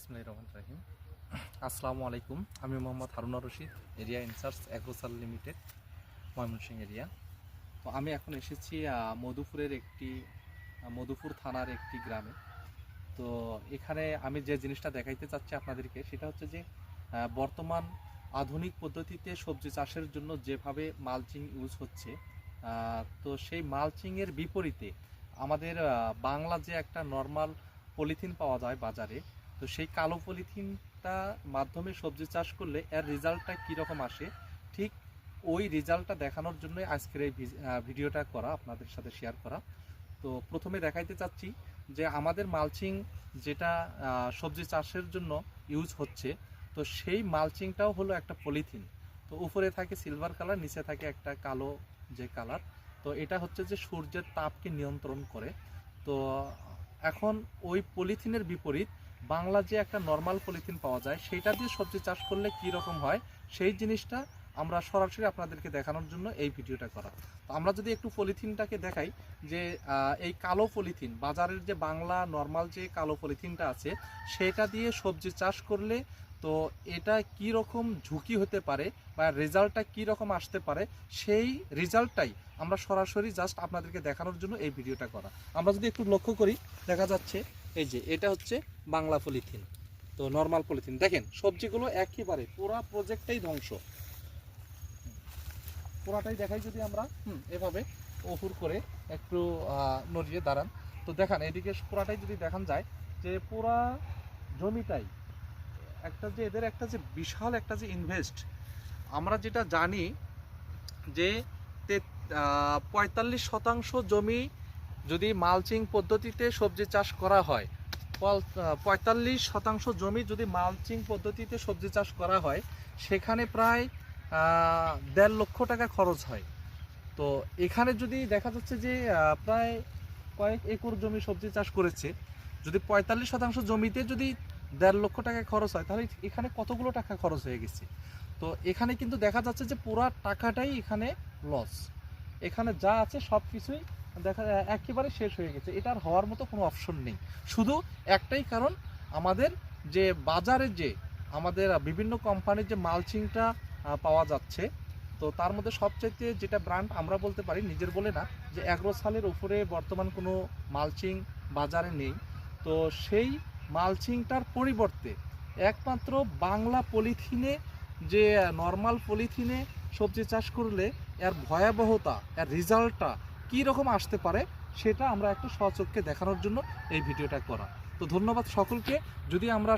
বিসমিল্লাহির রহমানির রহিম। আসসালামু আলাইকুম। আমি Mohammad Haruna Rashid, area incharge Agrosal limited, Mymensingh area. তো আমি এখন এসেছি মধুপুর থানার একটি গ্রামে। তো এখানে আমি যে জিনিসটা দেখাইতে চাচ্ছি আপনাদেরকে, সেটা হচ্ছে যে বর্তমান আধুনিক পদ্ধতিতে সবজি চাষের জন্য যেভাবে মালচিং ইউজ হচ্ছে, তো সেই মালচিংয়ের বিপরীতে আমাদের বাংলা যে একটা নর্মাল পলিথিন পাওয়া যায় বাজারে, তো সেই কালো পলিথিনটা মাধ্যমে সবজি চাষ করলে এর রেজাল্টটা কীরকম আসে, ঠিক ওই রেজাল্টটা দেখানোর জন্যই আজকের এই ভিডিওটা করা, আপনাদের সাথে শেয়ার করা। তো প্রথমে দেখাইতে চাচ্ছি যে আমাদের মালচিং যেটা সবজি চাষের জন্য ইউজ হচ্ছে, তো সেই মালচিংটাও হলো একটা পলিথিন। তো উপরে থাকে সিলভার কালার, নিচে থাকে একটা কালো যে কালার। তো এটা হচ্ছে যে সূর্যের তাপকে নিয়ন্ত্রণ করে। তো এখন ওই পলিথিনের বিপরীত বাংলা যে একটা নর্মাল পলিথিন পাওয়া যায়, সেইটা দিয়ে সবজি চাষ করলে কী রকম হয় সেই জিনিসটা আমরা সরাসরি আপনাদেরকে দেখানোর জন্য এই ভিডিওটা করা। তো আমরা যদি একটু পলিথিনটাকে দেখাই, যে এই কালো পলিথিন, বাজারের যে বাংলা নর্মাল যে কালো পলিথিনটা আছে, সেটা দিয়ে সবজি চাষ করলে তো এটা কি রকম ঝুঁকি হতে পারে বা রেজাল্টটা কি রকম আসতে পারে, সেই রেজাল্টটাই আমরা সরাসরি জাস্ট আপনাদেরকে দেখানোর জন্য এই ভিডিওটা করা। আমরা যদি একটু লক্ষ্য করি, দেখা যাচ্ছে এই যে এটা হচ্ছে বাংলা পলিথিন। তো নর্মাল পলিথিন দেখেন, সবজিগুলো একেবারে পুরা প্রজেক্টটাই ধ্বংস। পুরাটাই দেখাই যদি আমরা এভাবে ওপর করে একটু নড়িয়ে দাঁড়ান, তো দেখান এদিকে পুরাটাই যদি দেখান যায় যে পুরা জমিটাই একটা যে এদের একটা যে বিশাল একটা যে ইনভেস্ট। আমরা যেটা জানি যে 45% জমি যদি মালচিং পদ্ধতিতে সবজি চাষ করা হয়, 45% জমি যদি মালচিং পদ্ধতিতে সবজি চাষ করা হয়, সেখানে প্রায় 1.5 লক্ষ টাকা খরচ হয়। তো এখানে যদি দেখা যাচ্ছে যে প্রায় কয়েক একর জমি সবজি চাষ করেছে, যদি 45% জমিতে যদি 1.5 লক্ষ টাকা খরচ হয়, তাহলে এখানে কতগুলো টাকা খরচ হয়ে গেছে। তো এখানে কিন্তু দেখা যাচ্ছে যে পুরো টাকাটাই এখানে লস। এখানে যা আছে সব কিছুই দেখা একেবারে শেষ হয়ে গেছে। এটার হওয়ার মতো কোনো অপশন নেই। শুধু একটাই কারণ, আমাদের যে বাজারে যে আমাদের বিভিন্ন কোম্পানির যে মালচিংটা পাওয়া যাচ্ছে, তো তার মধ্যে সবচাইতে যেটা ব্র্যান্ড আমরা বলতে পারি, নিজের বলে না, যে অ্যাগ্রোসালের উপরে বর্তমান কোনো মালচিং বাজারে নেই। তো সেই মালচিংটার পরিবর্তে একমাত্র বাংলা পলিথিনে, যে নর্মাল পলিথিনে সবজি চাষ করলে এর ভয়াবহতা, এর রেজাল্টটা কী রকম আসতে পারে, সেটা আমরা একটু স্বচক্ষে দেখানোর জন্য এই ভিডিওটা করা। তো ধন্যবাদ সকলকে। যদি আমরা